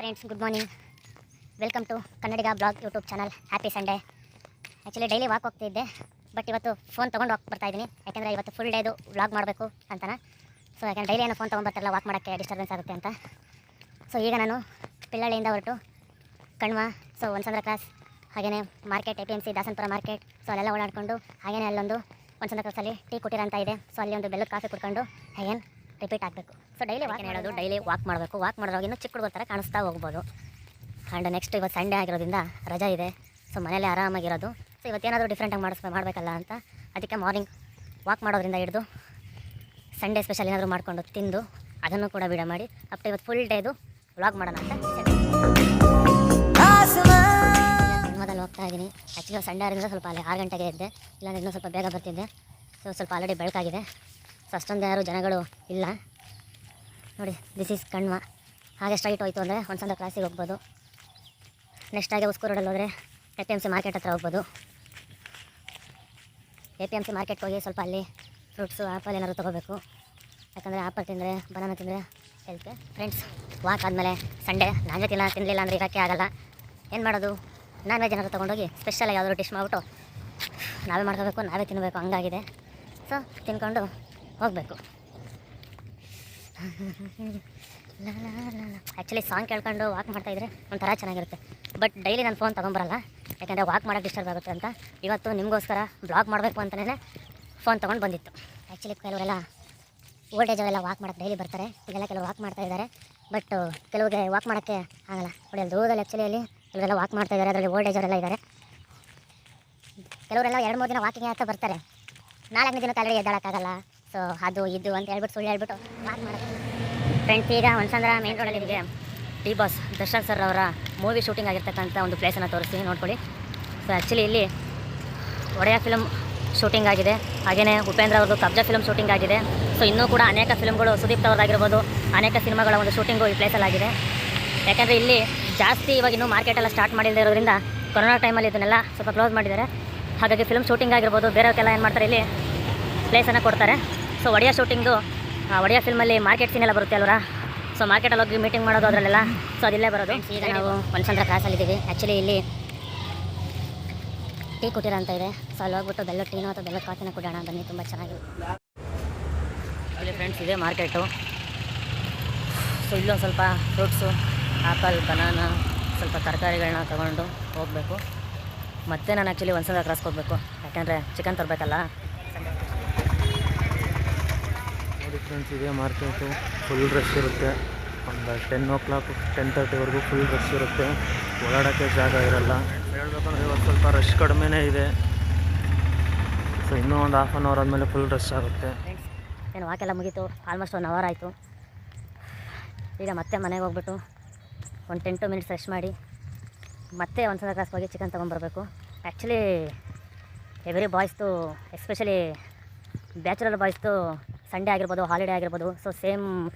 Friends, good morning. Welcome to Kannadiga blog YouTube channel. Happy Sunday. Actually daily walk ಹೋಗ್ತಿದ್ದೆ, but ಇವತ್ತು phone ತೊಗೊಂಡು walk ಬರ್ತಾಯಿದ್ದೀನಿ. ಯಾಕೆಂದರೆ ಇವತ್ತು ಫುಲ್ ಡೇದು ವ್ಲಾಗ್ ಮಾಡಬೇಕು ಅಂತನ. ಸೊ ಯಾಕೆಂದರೆ ಡೈಲಿ ಏನೋ ಫೋನ್ ತೊಗೊಂಡ್ಬರ್ತಾರಲ್ಲ, ವಾಕ್ ಮಾಡೋಕ್ಕೆ ಡಿಸ್ಟರ್ಬೆನ್ಸ್ ಆಗುತ್ತೆ ಅಂತ. ಸೊ ಈಗ ನಾನು ಪಿಳ್ಳಳ್ಳಿಯಿಂದ ಹೊರಟು ಕಣ್ವ, ಸೊ ಒಂದ್ಸಂದ್ರ ಕ್ರಾಸ್, ಹಾಗೆಯೇ market, APMC, Dasanapura market, so ಅಲ್ಲೆಲ್ಲ ಓಡಾಡಿಕೊಂಡು ಹಾಗೆಯೇ ಅಲ್ಲೊಂದು ಒಂದ್ಸಂದ್ರ ಕ್ರಾಸಲ್ಲಿ ಟೀ ಕೊಟ್ಟಿರ ಅಂತ ಇದೆ. ಸೊ ಅಲ್ಲಿ ಒಂದು ಬೆಲ್ಲದ ಕಾಫಿ ಕುಡ್ಕೊಂಡು ಹಾಗೇನು ರಿಪೀಟ್ ಆಗಬೇಕು. ಸೊ ಡೈಲಿ ವಾಕ್ ಹೇಳೋದು, ಡೈಲಿ ವಾಕ್ ಮಾಡಬೇಕು. ವಾಕ್ ಮಾಡೋವಾಗ ಇನ್ನೂ ಚಿಕ್ಕ ಹುಡುಗರ ಥರ ಕಾಣಿಸ್ತಾ ಹೋಗ್ಬೋದು. ಆ್ಯಂಡ್ ನೆಕ್ಸ್ಟ್ ಇವತ್ತು ಸಂಡೇ ಆಗಿರೋದ್ರಿಂದ ರಜಾ ಇದೆ. ಸೊ ಮನೇಲಿ ಆರಾಮಾಗಿರೋದು. ಸೊ ಇವತ್ತೇನಾದರೂ ಡಿಫ್ರೆಂಟಾಗಿ ಮಾಡಬೇಕಲ್ಲ ಅಂತ ಅದಕ್ಕೆ ಮಾರ್ನಿಂಗ್ ವಾಕ್ ಮಾಡೋದ್ರಿಂದ ಹಿಡಿದು ಸಂಡೇ ಸ್ಪೆಷಲ್ ಏನಾದರೂ ಮಾಡಿಕೊಂಡು ತಿಂದು ಅದನ್ನು ಕೂಡ ವಿಡಿಯೋ ಮಾಡಿ ಅಪ್ ಟು ಇವತ್ತು ಫುಲ್ ಡೇದು ವ್ಲಾಗ್ ಮಾಡೋಣ ಅಂತ ಸಿನಿಮಾದಲ್ಲಿ ಹೋಗ್ತಾ ಇದ್ದೀನಿ. ಆ್ಯಕ್ಚುಲಿ ಸಂಡೇ ಆಗಿದ್ದರಿಂದ ಸ್ವಲ್ಪ ಅಲ್ಲಿ 6 ಗಂಟೆಗೆ ಇದ್ದೆ, ಇಲ್ಲಾಂದ್ರೆ ಇನ್ನೂ ಸ್ವಲ್ಪ ಬೇಗ ಬರ್ತಿದ್ದೆ. ಸೊ ಸ್ವಲ್ಪ ಆಲ್ರೆಡಿ ಬೆಳಕಾಗಿದೆ. ಸೊ ಅಷ್ಟೊಂದು ಯಾರು ಜನಗಳು ಇಲ್ಲ ನೋಡಿ. This is Kanva. ಹಾಗೆ ಸ್ಟ್ರೈಟ್ ಹೋಯ್ತು ಅಂದರೆ ಒಂದ್ಸಂದ್ರ ಕ್ಲಾಸಿಗೆ ಹೋಗ್ಬೋದು. ನೆಕ್ಸ್ಟ್ ಹಾಗೆ ಉಸ್ಕೂರು ರೋಡಲ್ಲಿ ಹೋದರೆ APMC ಮಾರ್ಕೆಟ್ ಹತ್ರ ಹೋಗ್ಬೋದು. APMC ಮಾರ್ಕೆಟ್ಗೆ ಹೋಗಿ ಸ್ವಲ್ಪ ಅಲ್ಲಿ ಫ್ರೂಟ್ಸು, ಆ್ಯಪಲ್ ಏನಾದ್ರು ತೊಗೋಬೇಕು. ಯಾಕಂದರೆ ಆ್ಯಪಲ್ ತಿಂದರೆ, ಬನಾನ ತಿಂದರೆ ಹೆಲ್ತೆ. ಫ್ರೆಂಡ್ಸ್, ವಾಕ್ ಆದಮೇಲೆ ಸಂಡೇ ನಾನ್ ವೆಜ್ ತಿನ್ನಲಿಲ್ಲ ಅಂದರೆ ಇರೋಕ್ಕೆ ಆಗೋಲ್ಲ. ಏನು ಮಾಡೋದು? ನಾನ್ ವೆಜ್ ಏನಾದ್ರು ತೊಗೊಂಡೋಗಿ ಸ್ಪೆಷಲಾಗಿ ಯಾವ್ದಾದ್ರು ಡಿಶ್ ಮಾಡಿಬಿಟ್ಟು ನಾವೇ ಮಾಡ್ಕೋಬೇಕು, ನಾವೇ ತಿನ್ನಬೇಕು, ಹಂಗಾಗಿದೆ. ಸೊ ತಿನ್ಕೊಂಡು ಹೋಗಬೇಕು. ಆ್ಯಕ್ಚುಲಿ ಸಾಂಗ್ ಕೇಳ್ಕೊಂಡು ವಾಕ್ ಮಾಡ್ತಾಯಿದ್ರೆ ಒಂಥರ ಚೆನ್ನಾಗಿರುತ್ತೆ. ಬಟ್ ಡೈಲಿ ನಾನು ಫೋನ್ ತೊಗೊಂಬರಲ್ಲ, ಯಾಕೆಂದರೆ ವಾಕ್ ಮಾಡೋಕ್ಕೆ ಡಿಸ್ಟರ್ಬ್ ಆಗುತ್ತೆ ಅಂತ. ಇವತ್ತು ನಿಮಗೋಸ್ಕರ ಬ್ಲಾಗ್ ಮಾಡಬೇಕು ಅಂತಲೇ ಫೋನ್ ತೊಗೊಂಡು ಬಂದಿತ್ತು. ಆ್ಯಕ್ಚುಲಿ ಕೆಲವರೆಲ್ಲ ಓಲ್ಡ್ ಏಜ್ ಅವರೆಲ್ಲ ವಾಕ್ ಮಾಡೋಕ್ಕೆ ಡೈಲಿ ಬರ್ತಾರೆ. ಈಗೆಲ್ಲ ಕೆಲವರು ವಾಕ್ ಮಾಡ್ತಾಯಿದ್ದಾರೆ, ಬಟ್ ಕೆಲವರಿಗೆ ವಾಕ್ ಮಾಡೋಕ್ಕೆ ಆಗಲ್ಲ. ನೋಡಿ ಅಲ್ಲಿ ದೂರದಲ್ಲಿ ಆ್ಯಕ್ಚುಲಿ ಕೆಲವರೆಲ್ಲ ವಾಕ್ ಮಾಡ್ತಾಯಿದ್ದಾರೆ. ಅದರಲ್ಲಿ ಓಲ್ಡ್ ಏಜ್ ಅವರೆಲ್ಲ ಇದ್ದಾರೆ. ಕೆಲವರೆಲ್ಲ 2-3 ದಿನ ವಾಕಿಂಗ್ ಅಂತ ಬರ್ತಾರೆ, 4ನೇ ದಿನಕ್ಕೆ ಆಲ್ರೆಡಿ ಎದ್ದಾಡೋಕ್ಕಾಗಲ್ಲ. ಸೊ ಅದು ಇದು ಅಂತ ಹೇಳ್ಬಿಟ್ಟು ಸುಳ್ಳು ಹೇಳ್ಬಿಟ್ಟು ವಾಕ್ ಮಾಡೋದು. ಫ್ರೆಂಡ್ಸ್, ಈಗ ಒಂದ್ಸಂದ್ರ ಮೇನ್ ರೋಡಲ್ಲಿ ಇದೆ ಡಿ ಬಾಸ್ ದರ್ಶನ್ ಸರ್ ಅವರ ಮೂವಿ ಶೂಟಿಂಗ್ ಆಗಿರ್ತಕ್ಕಂಥ ಒಂದು ಪ್ಲೇಸನ್ನು ತೋರಿಸ್ತೀನಿ, ನೋಡ್ಕೊಳ್ಳಿ. ಸೊ ಆ್ಯಕ್ಚುಲಿ ಇಲ್ಲಿ ಒಡೆಯ ಫಿಲಮ್ ಶೂಟಿಂಗ್ ಆಗಿದೆ, ಹಾಗೆಯೇ ಉಪೇಂದ್ರ ಅವ್ರದ್ದು ಕಬ್ಜಾ ಫಿಲಮ್ ಶೂಟಿಂಗ್ ಆಗಿದೆ. ಸೊ ಇನ್ನೂ ಕೂಡ ಅನೇಕ ಫಿಲ್ಮ್ಗಳು, ಸುದೀಪ್ ಅವ್ರದ್ದಾಗಿರ್ಬೋದು, ಅನೇಕ ಸಿನಿಮಾಗಳ ಒಂದು ಶೂಟಿಂಗು ಈ ಪ್ಲೇಸಲ್ಲಿ ಆಗಿದೆ. ಯಾಕೆಂದರೆ ಇಲ್ಲಿ ಜಾಸ್ತಿ ಇವಾಗ ಇನ್ನೂ ಮಾರ್ಕೆಟೆಲ್ಲ ಸ್ಟಾರ್ಟ್ ಮಾಡಿಲ್ಲದೆ ಇರೋದ್ರಿಂದ ಕೊರೋನಾ ಟೈಮಲ್ಲಿ ಇದನ್ನೆಲ್ಲ ಸ್ವಲ್ಪ ಕ್ಲೋಸ್ ಮಾಡಿದ್ದಾರೆ. ಹಾಗಾಗಿ ಫಿಲ್ಮ್ ಶೂಟಿಂಗ್ ಆಗಿರ್ಬೋದು, ಬೇರೆಯವಕ್ಕೆಲ್ಲ ಏನು ಮಾಡ್ತಾರೆ, ಇಲ್ಲಿ ಪ್ಲೇಸನ್ನು ಕೊಡ್ತಾರೆ. ಸೊ ಒಡೆಯ ಶೂಟಿಂಗು, ಒಡೆಯ ಫಿಲ್ಮಲ್ಲಿ ಮಾರ್ಕೆಟ್ ಸೀನ್ ಎಲ್ಲ ಬರುತ್ತೆ ಅಲ್ವರ. ಸೊ ಮಾರ್ಕೆಟಲ್ಲಿ ಹೋಗಿ ಮೀಟಿಂಗ್ ಮಾಡೋದು ಅದರಲ್ಲೆಲ್ಲ. ಸೊ ಅದಿಲ್ಲೇ ಬರೋದು. ಈಗ ನಾವು ಒಂದ್ಸಂದ್ರ ಕ್ರಾಸಲ್ಲಿದ್ದೀವಿ. ಆ್ಯಕ್ಚುಲಿ ಇಲ್ಲಿ ಟೀ ಕೊಟ್ಟಿರ ಅಂತ ಇದೆ. ಸೊ ಅಲ್ಲಿ ಹೋಗ್ಬಿಟ್ಟು ಬೆಲ್ಲದ ಟೀನೋ ಅಥವಾ ಬೆಲ್ಲದ ಕಾಫಿನ ಕೊಡೋಣ ಬನ್ನಿ, ತುಂಬ ಚೆನ್ನಾಗಿದೆ. ಇಲ್ಲಿ ಫ್ರೆಂಡ್ಸ್ ಇದೆ ಮಾರ್ಕೆಟು. ಸೊ ಇಲ್ಲೊಂದು ಸ್ವಲ್ಪ ಫ್ರೂಟ್ಸು, ಆ್ಯಪಲ್, ಬನಾನಾ, ಸ್ವಲ್ಪ ತರಕಾರಿಗಳನ್ನ ತೊಗೊಂಡು ಹೋಗಬೇಕು. ಮತ್ತು ನಾನು ಆ್ಯಕ್ಚುಲಿ ಒಂದ್ಸಂದ್ರ ಕ್ರಾಸ್ಗೆ ಹೋಗಬೇಕು, ಯಾಕೆಂದರೆ ಚಿಕನ್ ತರಬೇಕಲ್ಲ. ಫ್ರೆಂಡ್ಸ್, ಇದೆ ಮಾರ್ಕೆಟು. ಫುಲ್ ರಶ್ ಇರುತ್ತೆ. ಒಂದು 10 o'clock 10:30ವರೆಗೂ ಫುಲ್ ರಶ್ ಇರುತ್ತೆ. ಓಡಾಡೋಕ್ಕೆ ಜಾಗ ಇರಲ್ಲ. ಹೇಳ್ಬೇಕಂದ್ರೆ ಇವತ್ತು ಸ್ವಲ್ಪ ರಶ್ ಕಡಿಮೆನೇ ಇದೆ. ಸೊ ಇನ್ನೂ ಒಂದು 1/2 hour ಆದಮೇಲೆ ಫುಲ್ ರಶ್ ಆಗುತ್ತೆ. ಏನು ವಾಕೆಲ್ಲ ಮುಗೀತು, ಆಲ್ಮೋಸ್ಟ್ 1 hour ಆಯಿತು. ಈಗ ಮತ್ತೆ ಮನೆಗೆ ಹೋಗ್ಬಿಟ್ಟು ಒಂದು 10 to minutes ರೆಸ್ಟ್ ಮಾಡಿ ಮತ್ತೆ ಒಂದ್ಸಲ ಕ್ಲಾಸ್ಗೆ ಹೋಗಿ ಚಿಕನ್ ತೊಗೊಂಬರ್ಬೇಕು. ಆ್ಯಕ್ಚುಲಿ ಎವ್ರಿ ಬಾಯ್ಸ್ದು, ಎಸ್ಪೆಷಲಿ ಬ್ಯಾಚುಲರ್ ಬಾಯ್ಸ್ದು ಸಂಡೇ ಆಗಿರ್ಬೋದು, ಹಾಲಿಡೇ ಆಗಿರ್ಬೋದು, ಸೊ ಸೇಮ್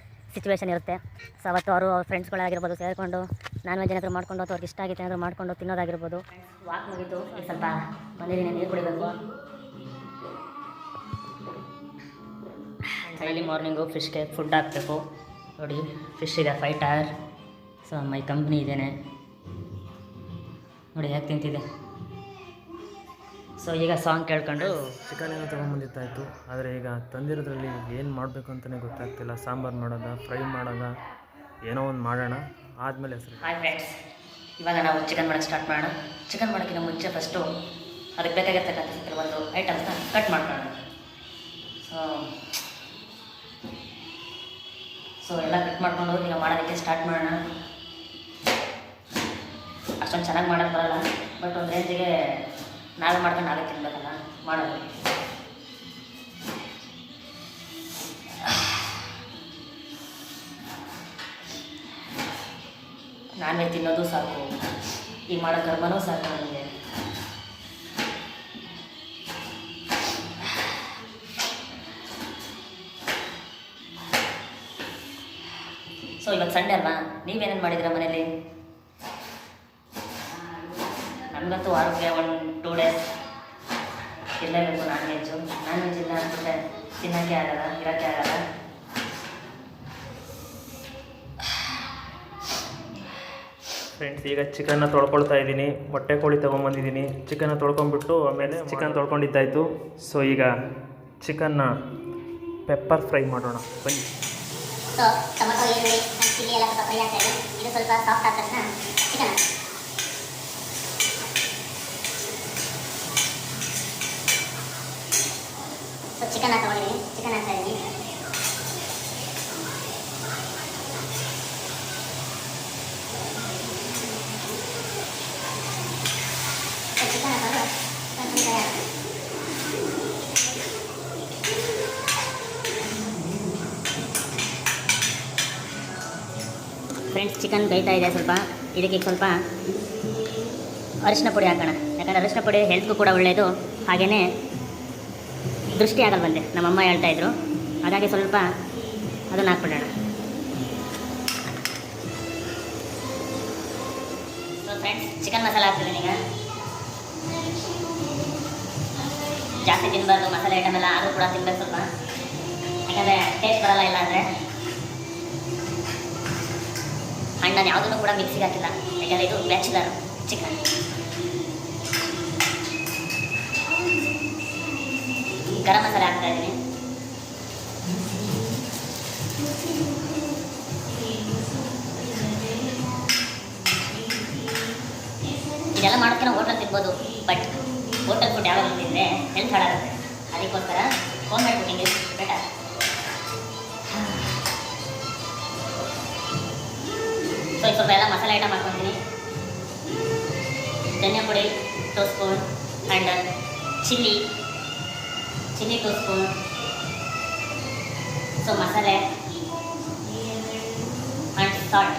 ಸಿಚುವೇಶನ್ ಇರುತ್ತೆ. ಸೊ ಅವತ್ತು ಅವರು ಅವ್ರ ಫ್ರೆಂಡ್ಸ್ಗಳಾಗಿರ್ಬೋದು ಸೇರಿಕೊಂಡು ನಾನ್ ವೆಜ್ ಏನಾದರೂ ಮಾಡ್ಕೊಂಡು ಅಥವಾ ಅವ್ರಿಗೆ ಇಷ್ಟ ಆಗಿತ್ತು ಏನಾದರೂ ಮಾಡ್ಕೊಂಡು ತಿನ್ನೋದಾಗಿರ್ಬೋದು. ವಾಕ್ ಮುಗಿತು, ಈಗ ಸ್ವಲ್ಪ ಬಂದಿದ್ದೀನಿ, ನೀರು ಕುಡಿಬೇಕು. ಡೈಲಿ ಮಾರ್ನಿಂಗು ಫಿಶ್ಗೆ ಫುಡ್ ಹಾಕಬೇಕು. ನೋಡಿ, ಫಿಶ್ ಇದೆ 5 ಟೈರ್. ಸೊ ಮೈ ಕಂಪ್ನಿ ಇದೇನೆ ನೋಡಿ ಹೇಗೆ ತಿಂತಿದೆ. ಸೊ ಈಗ ಸಾಂಗ್ ಕೇಳ್ಕೊಂಡು ಚಿಕನ್ ಏನೋ ತೊಗೊಂಬಂದಿತ್ತಾಯಿತು. ಆದರೆ ಈಗ ತಂದಿರೋದ್ರಲ್ಲಿ ಏನು ಮಾಡಬೇಕು ಅಂತಲೇ ಗೊತ್ತಾಗ್ತಿಲ್ಲ. ಸಾಂಬಾರು ಮಾಡೋದ, ಫ್ರೈ ಮಾಡೋದ, ಏನೋ ಒಂದು ಮಾಡೋಣ, ಆದಮೇಲೆ ಹೆಸರು. ಹಾಯ್ ಫ್ರೆಂಡ್ಸ್, ಇವಾಗ ನಾವು ಚಿಕನ್ ಮಾಡೋಕ್ಕೆ ಸ್ಟಾರ್ಟ್ ಮಾಡೋಣ. ಚಿಕನ್ ಮಾಡೋಕ್ಕಿಂತ ಮುಂಚೆ ಫಸ್ಟು ಅದಕ್ಕೆ ಬೇಕಾಗಿರ್ತಕ್ಕಂಥ ಕೆಲವೊಂದು ಐಟಮ್ಸ್ನ ಕಟ್ ಮಾಡ್ಕೊಳ್ಳೋಣ. ಸೊ ಎಲ್ಲ ಕಟ್ ಮಾಡ್ಕೊಂಡು ಈಗ ಮಾಡೋದಕ್ಕೆ ಸ್ಟಾರ್ಟ್ ಮಾಡೋಣ. ಅಷ್ಟೊಂದು ಚೆನ್ನಾಗಿ ಮಾಡೋಕ್ಕೆ ಬರೋಲ್ಲ, ಬಟ್ ಒಂದು ರೇಂಜಿಗೆ ನಾವೇ ಮಾಡ್ಕೊಂಡು ನಾವೇ ತಿನ್ಬೇಕಲ್ಲ ಮಾಡೋದು. ನಾನ್ ವೆಜ್ ತಿನ್ನೋದು ಸಾಕು, ಈಗ ಮಾಡೋ ಕರ್ಮನೂ ಸಾಕು ನನಗೆ. ಸೊ ಇವತ್ತು ಸಂಡೇ ಅಲ್ವಾ, ನೀವೇನೇನು ಮಾಡಿದ್ದೀರಾ ಮನೇಲಿ? ನಮಗಂತೂ ವಾರಕ್ಕೆ 1-2 days ಇರಲೇಬೇಕು ನಾನ್ ವೆಜ್ಜು. ನಾನ್ ವೆಜ್ ಇಲ್ಲ ಅಂದ್ಬಿಟ್ಟೆ ತಿನ್ನೋಕ್ಕೆ ಆಗಲ್ಲ, ಇರೋಕ್ಕೆ ಆಗಲ್ಲ. ಫ್ರೆಂಡ್ಸ್, ಈಗ ಚಿಕನ್ನ ತೊಳ್ಕೊಳ್ತಾ ಇದ್ದೀನಿ. ಮೊಟ್ಟೆ ಕೋಳಿ ತೊಗೊಂಬಂದಿದ್ದೀನಿ. ಚಿಕನ್ನ ತೊಳ್ಕೊಂಬಿಟ್ಟು ಆಮೇಲೆ ಚಿಕನ್ ತೊಳ್ಕೊಂಡಿದ್ದಾಯಿತು. ಸೊ ಈಗ ಚಿಕನ್ನ ಪೆಪ್ಪರ್ ಫ್ರೈ ಮಾಡೋಣ ಬನ್ನಿ. ಸೊ ಟೊಮೊಟೊ ಈರುಳ್ಳಿ ಚಿಲ್ಲಿ ಎಲ್ಲ ಸ್ವಲ್ಪ ಫ್ರೈ ಆಗ್ತಾ ಇದೆ. ಇದು ಸ್ವಲ್ಪ ಸಾಫ್ಟ್ ಆದ ತಕ್ಷಣ ಚಿಕನ್ ಚಿಕನ್ ತಗೊಂಡಿದ್ದೀನಿ. ಚಿಕನ್ ಹಾಕ್ತಾ ಇದ್ದೀನಿ. ಚಿಕನ್ ಹಾಕೋದು ಫ್ರೆಂಡ್ಸ್, ಚಿಕನ್ ಬೇಯ್ತಾ ಇದೆ. ಸ್ವಲ್ಪ ಇದಕ್ಕೆ ಸ್ವಲ್ಪ ಅರಿಶಿನ ಪುಡಿ ಹಾಕೋಣ. ಯಾಕಂದರೆ ಅರಿಶಿನ ಪುಡಿ ಹೆಲ್ತ್ಗೂ ಕೂಡ ಒಳ್ಳೆಯದು, ಹಾಗೆಯೇ ದೃಷ್ಟಿ ಆಗಲ್ವಂತೆ ನಮ್ಮಮ್ಮ ಹೇಳ್ತಾಯಿದ್ರು. ಹಾಗಾಗಿ ಸ್ವಲ್ಪ ಅದನ್ನು ಹಾಕ್ಬಿಡೋಣ. ಸೊ ಫ್ರೆಂಡ್ಸ್, ಚಿಕನ್ ಮಸಾಲ ಹಾಕ್ತಿದ್ದೀನಿ. ಈಗ ಜಾಸ್ತಿ ತಿನ್ನಬಾರ್ದು ಮಸಾಲೆ ಐಟಮ್ ಎಲ್ಲ, ಆದರೂ ಕೂಡ ತಿನ್ನಬೇಕು ಸ್ವಲ್ಪ, ಯಾಕಂದರೆ ಟೇಸ್ಟ್ ಬರಲ್ಲ. ಇಲ್ಲ ಅಂದರೆ ಆ್ಯಂಡ್ ನಾನು ಯಾವುದನ್ನು ಕೂಡ ಮಿಕ್ಸಿಗೆ ಹಾಕಿಲ್ಲ, ಯಾಕಂದರೆ ಇದು ಬ್ಯಾಚುಲರ್ ಚಿಕನ್. ಗರಂ ಮಸಾಲೆ ಹಾಕ್ತಾ ಇದ್ದೀನಿ. ಇದೆಲ್ಲ ಮಾಡೋಕ್ಕೆ ನಾವು ಹೋಟೆಲ್ ತಿನ್ಬೋದು, ಬಟ್ ಹೋಟೆಲ್ ಫುಡ್ ಯಾವಾಗ ತಿಂದರೆ ಹೆಲ್ತ್ ಹಾಳಾಗುತ್ತೆ. ಅದಕ್ಕೋಸ್ಕರ home made cooking is better. So ಈಗ ಸ್ವಲ್ಪ ಎಲ್ಲ ಮಸಾಲೆ ಐಟಮ್ ಹಾಕ್ಕೊತೀನಿ. ಧನಿಯಾ ಪುಡಿ 2 spoon and chilli 2 spoon. So ಮಸಾಲೆ ಆ್ಯಂಡ್ ಸಾಲ್ಟ್.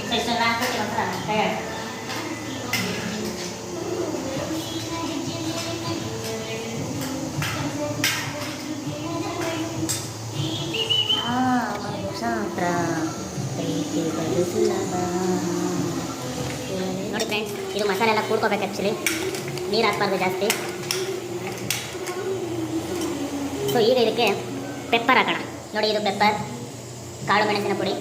ಸೊ ಇಷ್ಟೆಲ್ಲ ಹಾಕ್ಬಿಟ್ಟು ಒಂಥರ ಟಯರ್ಡ್. ನೋಡಿ ಫ್ರೆಂಡ್ಸ್, ಇದು ಮಸಾಲೆ ಎಲ್ಲ ಕೂಡ್ಕೋಬೇಕು. ಆ್ಯಕ್ಚುಲಿ ನೀರು ಹಾಕ್ಬಾರ್ದು ಜಾಸ್ತಿ. ಸೊ ಈಗ ಇದಕ್ಕೆ ಪೆಪ್ಪರ್ ಹಾಕೋಣ. ನೋಡಿ, ಇದು ಪೆಪ್ಪರ್, ಕಾಳು ಮೆಣಸಿನ ಪುಡಿ.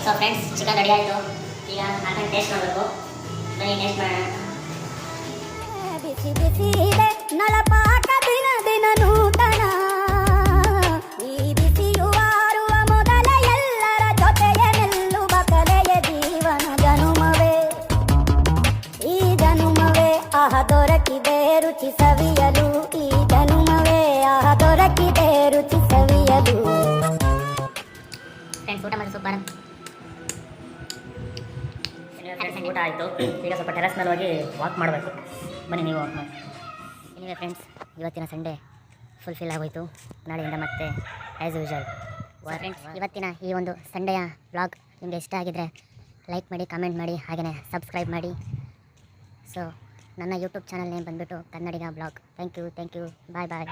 ಸೊ ಫ್ರೆಂಡ್ಸ್, ಚಿಕನ್ ರೆಡಿ ಆಯಿತು. ಈಗ ಹಾಕೊಂಡು ಟೇಸ್ಟ್ ಮಾಡಬೇಕು. ಬನ್ನಿ ಟೇಸ್ಟ್ ಮಾಡೋಣ. ಬಿಸಿ ಬಿಸಿ ಇದೆ ನಳಪಾಕ ದಿನ ದಿನ ನೂತನ. ಈ ಬಿಸಿಯು ಆರುವ ಮೊದಲ ಎಲ್ಲರ ಜೊತೆಗೆ ನಿಲ್ಲುವ ಕಲೆಯ ಜೀವನ ಜನುಮವೇ. ಈ ಜನುಮವೇ ಆಹ ದೊರಕಿದೆ ರುಚಿ ಸವಿಯಲು ಈ ಜನುಮವೇ. ದೊರಕಿದೆ ರುಚಿ ಸವಿಯಲು. ಫ್ರೆಂಡ್ಸ್ ಊಟ ಮಾಡಿ ಸೂಪರ್. ಊಟ ಆಯಿತು. ಈಗ ಸ್ವಲ್ಪ ಟೆರೆಸ್ ಮೇಲೆ ಹೋಗಿ ವಾಕ್ ಮಾಡಬೇಕು. ಬನ್ನಿ ನೀವು ವಾಕ್ ಮಾಡಿ. ಎನಿವೆ ಫ್ರೆಂಡ್ಸ್, ಇವತ್ತಿನ ಸಂಡೇ ಫುಲ್ಫಿಲ್ ಆಗೋಯಿತು. ನಾಳೆಯಿಂದ ಮತ್ತೆ ಆ್ಯಸ್ ಯೂಶುವಲ್. ಫ್ರೆಂಡ್ಸ್, ಇವತ್ತಿನ ಈ ಒಂದು ಸಂಡೆಯ ವ್ಲಾಗ್ ನಿಮಗೆ ಇಷ್ಟ ಆಗಿದರೆ ಲೈಕ್ ಮಾಡಿ, ಕಮೆಂಟ್ ಮಾಡಿ, ಹಾಗೆಯೇ ಸಬ್ಸ್ಕ್ರೈಬ್ ಮಾಡಿ. ಸೊ ನನ್ನ ಯೂಟ್ಯೂಬ್ ಚಾನಲ್ ನೇಮ್ ಬಂದುಬಿಟ್ಟು Kannadiga blog. Thank you. Bye bye.